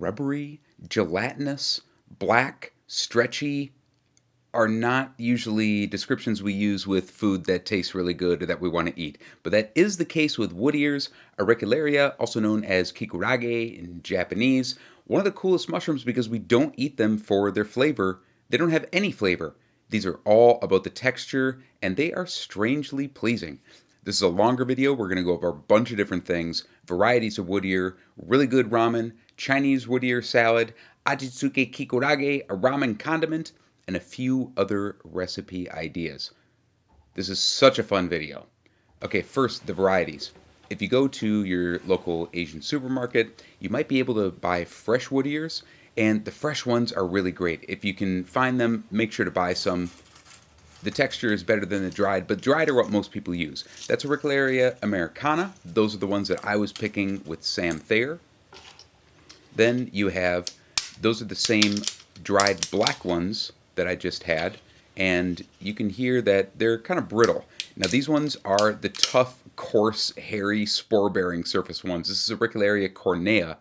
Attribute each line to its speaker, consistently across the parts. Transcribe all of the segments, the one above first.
Speaker 1: rubbery, gelatinous, black, stretchy are not usually descriptions we use with food that tastes really good or that we want to eat. But that is the case with wood ears, auricularia, also known as Kikurage in Japanese. One of the coolest mushrooms because we don't eat them for their flavor. They don't have any flavor. These are all about the texture and they are strangely pleasing. This is a longer video. We're going to go over a bunch of different things. Varieties of wood ear, really good ramen, Chinese wood ear salad, ajitsuke kikurage, a ramen condiment, and a few other recipe ideas. This is such a fun video. Okay, first, the varieties. If you go to your local Asian supermarket, you might be able to buy fresh wood ears, and the fresh ones are really great. If you can find them, make sure to buy some. The texture is better than the dried, but dried are what most people use. That's Auricularia americana. Those are the ones that I was picking with Sam Thayer. Then you have, those are the same dried black ones that I just had, and you can hear that they're kind of brittle. Now these ones are the tough, coarse, hairy, spore-bearing surface ones. This is Auricularia cornea,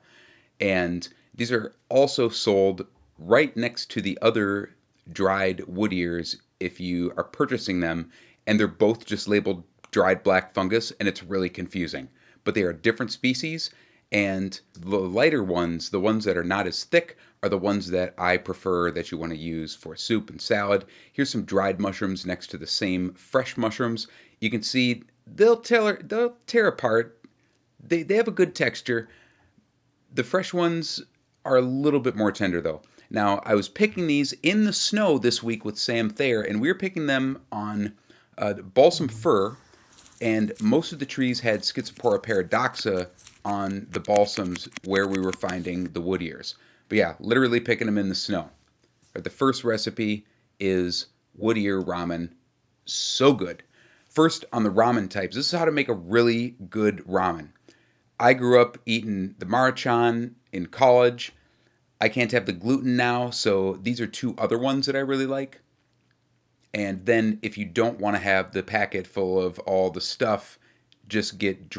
Speaker 1: and these are also sold right next to the other dried wood ears if you are purchasing them, and they're both just labeled dried black fungus, and it's really confusing. But they are different species, and the lighter ones, the ones that are not as thick, are the ones that I prefer that you want to use for soup and salad. Here's some dried mushrooms next to the same fresh mushrooms. You can see they'll tear apart. They have a good texture. The fresh ones are a little bit more tender though. Now, I was picking these in the snow this week with Sam Thayer, and we were picking them on balsam fir, and most of the trees had Schizopora paradoxa on the balsams where we were finding the wood ears. But yeah, literally picking them in the snow. The first recipe is wood ear ramen. So good. First, on the ramen types, this is how to make a really good ramen. I grew up eating the Maruchan in college. I can't have the gluten now, so these are two other ones that I really like. And then if you don't want to have the packet full of all the stuff, just get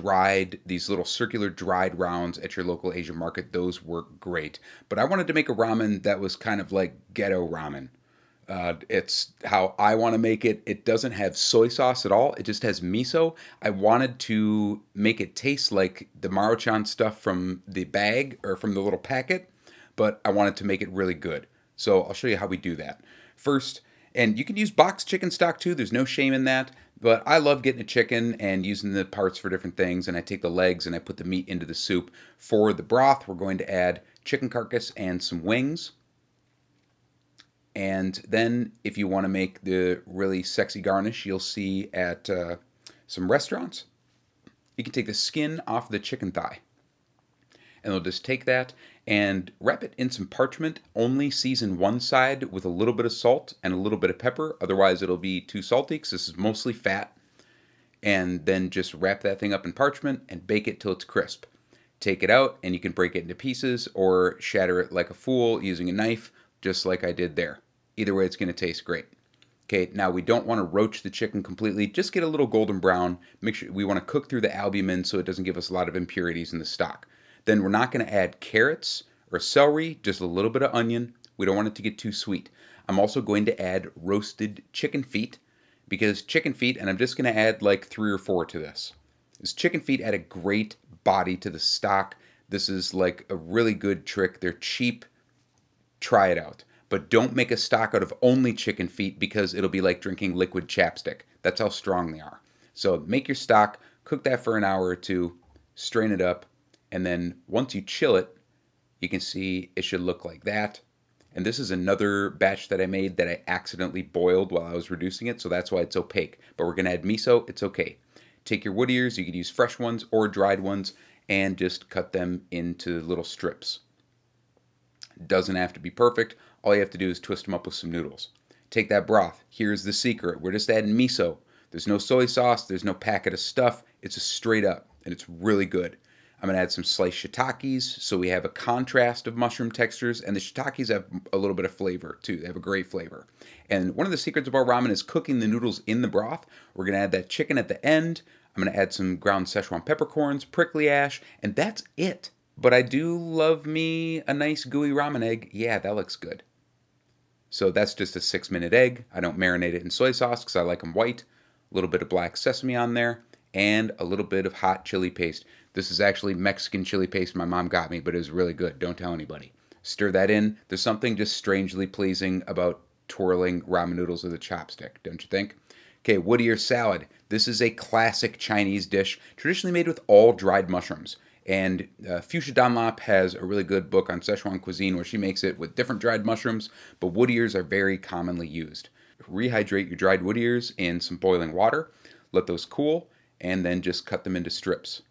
Speaker 1: these little circular dried rounds at your local Asian market. Those work great. But I wanted to make a ramen that was kind of like ghetto ramen. It's how I want to make it. It doesn't have soy sauce at all. It just has miso. I wanted to make it taste like the Maruchan stuff from the bag or from the little packet, but I wanted to make it really good. So I'll show you how we do that. First, and you can use boxed chicken stock too. There's no shame in that. But I love getting a chicken and using the parts for different things. And I take the legs and I put the meat into the soup. For the broth, we're going to add chicken carcass and some wings. And then if you want to make the really sexy garnish you'll see at some restaurants, you can take the skin off the chicken thigh. And they'll just take that and wrap it in some parchment. Only season one side with a little bit of salt and a little bit of pepper. Otherwise it'll be too salty because this is mostly fat. And then just wrap that thing up in parchment and bake it till it's crisp. Take it out and you can break it into pieces or shatter it like a fool using a knife, just like I did there. Either way, it's going to taste great. Okay, now we don't want to roach the chicken completely. Just get a little golden brown. Make sure we want to cook through the albumin so it doesn't give us a lot of impurities in the stock. Then we're not going to add carrots or celery, just a little bit of onion. We don't want it to get too sweet. I'm also going to add roasted chicken feet because chicken feet, and I'm just going to add like 3 or 4 to this. This chicken feet add a great body to the stock. This is like a really good trick. They're cheap. Try it out. But don't make a stock out of only chicken feet because it'll be like drinking liquid chapstick. That's how strong they are. So make your stock, cook that for an hour or two, strain it up, and then once you chill it, you can see it should look like that. And this is another batch that I made that I accidentally boiled while I was reducing it, so that's why it's opaque. But we're going to add miso, it's okay. Take your wood ears, you could use fresh ones or dried ones, and just cut them into little strips. Doesn't have to be perfect. All you have to do is twist them up with some noodles. Take that broth. Here's the secret. We're just adding miso. There's no soy sauce. There's no packet of stuff. It's a straight up, and it's really good. I'm going to add some sliced shiitakes so we have a contrast of mushroom textures, and the shiitakes have a little bit of flavor too. They have a great flavor. And one of the secrets about ramen is cooking the noodles in the broth. We're going to add that chicken at the end. I'm going to add some ground Szechuan peppercorns, prickly ash, and that's it. But I do love me a nice gooey ramen egg. Yeah, that looks good. So that's just a 6-minute egg. I don't marinate it in soy sauce because I like them white. A little bit of black sesame on there and a little bit of hot chili paste. This is actually Mexican chili paste my mom got me, but it was really good. Don't tell anybody. Stir that in. There's something just strangely pleasing about twirling ramen noodles with a chopstick, don't you think? Okay, Whittier salad. This is a classic Chinese dish, traditionally made with all dried mushrooms. And Fuchsia Dunlop has a really good book on Szechuan cuisine where she makes it with different dried mushrooms, but wood ears are very commonly used. Rehydrate your dried wood ears in some boiling water, let those cool, and then just cut them into strips.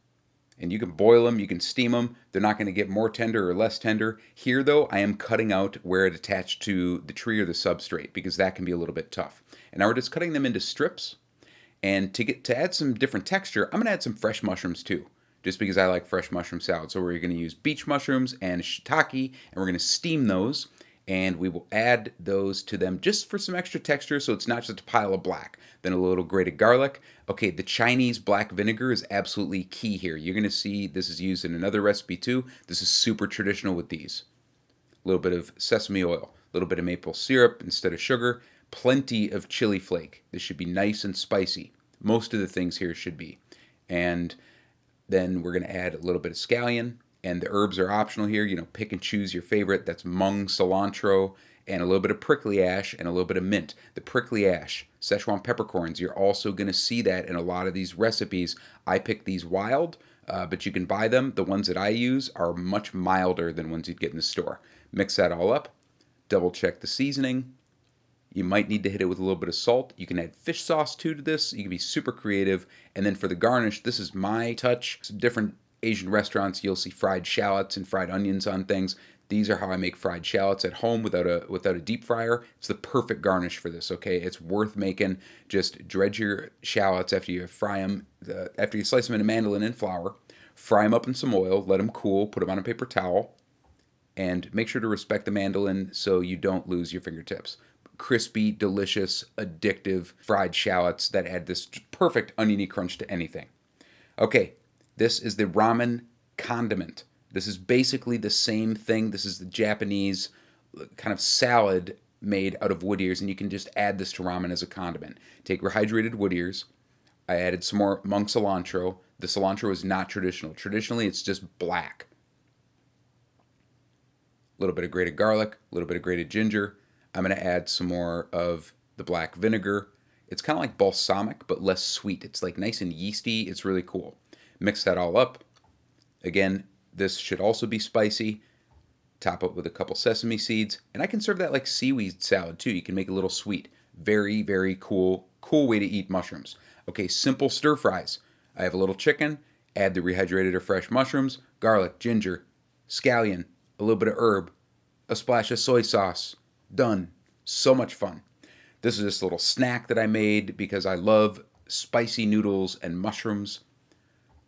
Speaker 1: And you can boil them, you can steam them. They're not going to get more tender or less tender. Here, though, I am cutting out where it attached to the tree or the substrate because that can be a little bit tough. And now we're just cutting them into strips. And to add some different texture, I'm going to add some fresh mushrooms too, just because I like fresh mushroom salad. So we're going to use beach mushrooms and shiitake, and we're going to steam those, and we will add those to them just for some extra texture so it's not just a pile of black. Then a little grated garlic. Okay, the Chinese black vinegar is absolutely key here. You're going to see this is used in another recipe too. This is super traditional with these. A little bit of sesame oil, a little bit of maple syrup instead of sugar, plenty of chili flake. This should be nice and spicy. Most of the things here should be. And then we're going to add a little bit of scallion, and the herbs are optional here. You know, pick and choose your favorite. That's mung, cilantro, and a little bit of prickly ash and a little bit of mint. The prickly ash, Szechuan peppercorns, you're also going to see that in a lot of these recipes. I pick these wild, but you can buy them. The ones that I use are much milder than ones you'd get in the store. Mix that all up, double check the seasoning. You might need to hit it with a little bit of salt. You can add fish sauce too to this. You can be super creative. And then for the garnish, this is my touch. Some different Asian restaurants, you'll see fried shallots and fried onions on things. These are how I make fried shallots at home without a deep fryer. It's the perfect garnish for this, okay? It's worth making. Just dredge your shallots after you fry them, after you slice them into mandolin in flour. Fry them up in some oil, let them cool, put them on a paper towel, and make sure to respect the mandolin so you don't lose your fingertips. Crispy, delicious, addictive fried shallots that add this perfect oniony crunch to anything. Okay, this is the ramen condiment. This is basically the same thing. This is the Japanese kind of salad made out of wood ears, and you can just add this to ramen as a condiment. Take rehydrated wood ears. I added some more mung cilantro. The cilantro is not traditional. Traditionally, it's just black. A little bit of grated garlic, a little bit of grated ginger. I'm going to add some more of the black vinegar. It's kind of like balsamic, but less sweet. It's like nice and yeasty. It's really cool. Mix that all up. Again, this should also be spicy. Top up with a couple sesame seeds. And I can serve that like seaweed salad too. You can make it a little sweet. Very, very cool way to eat mushrooms. Okay, simple stir fries. I have a little chicken. Add the rehydrated or fresh mushrooms, garlic, ginger, scallion, a little bit of herb, a splash of soy sauce. Done. So much fun. This is this little snack that I made because I love spicy noodles and mushrooms.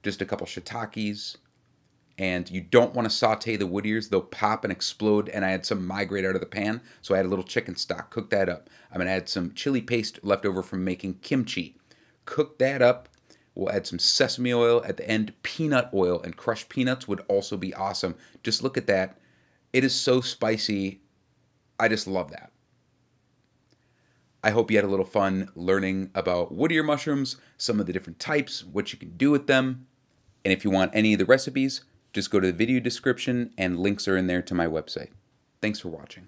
Speaker 1: Just a couple shiitakes. And you don't want to saute the wood ears. They'll pop and explode. And I had some migrate out of the pan. So I had a little chicken stock. Cook that up. I'm going to add some chili paste left over from making kimchi. Cook that up. We'll add some sesame oil at the end. Peanut oil and crushed peanuts would also be awesome. Just look at that. It is so spicy. I just love that. I hope you had a little fun learning about wood ear mushrooms, some of the different types, what you can do with them. And if you want any of the recipes, just go to the video description and links are in there to my website. Thanks for watching.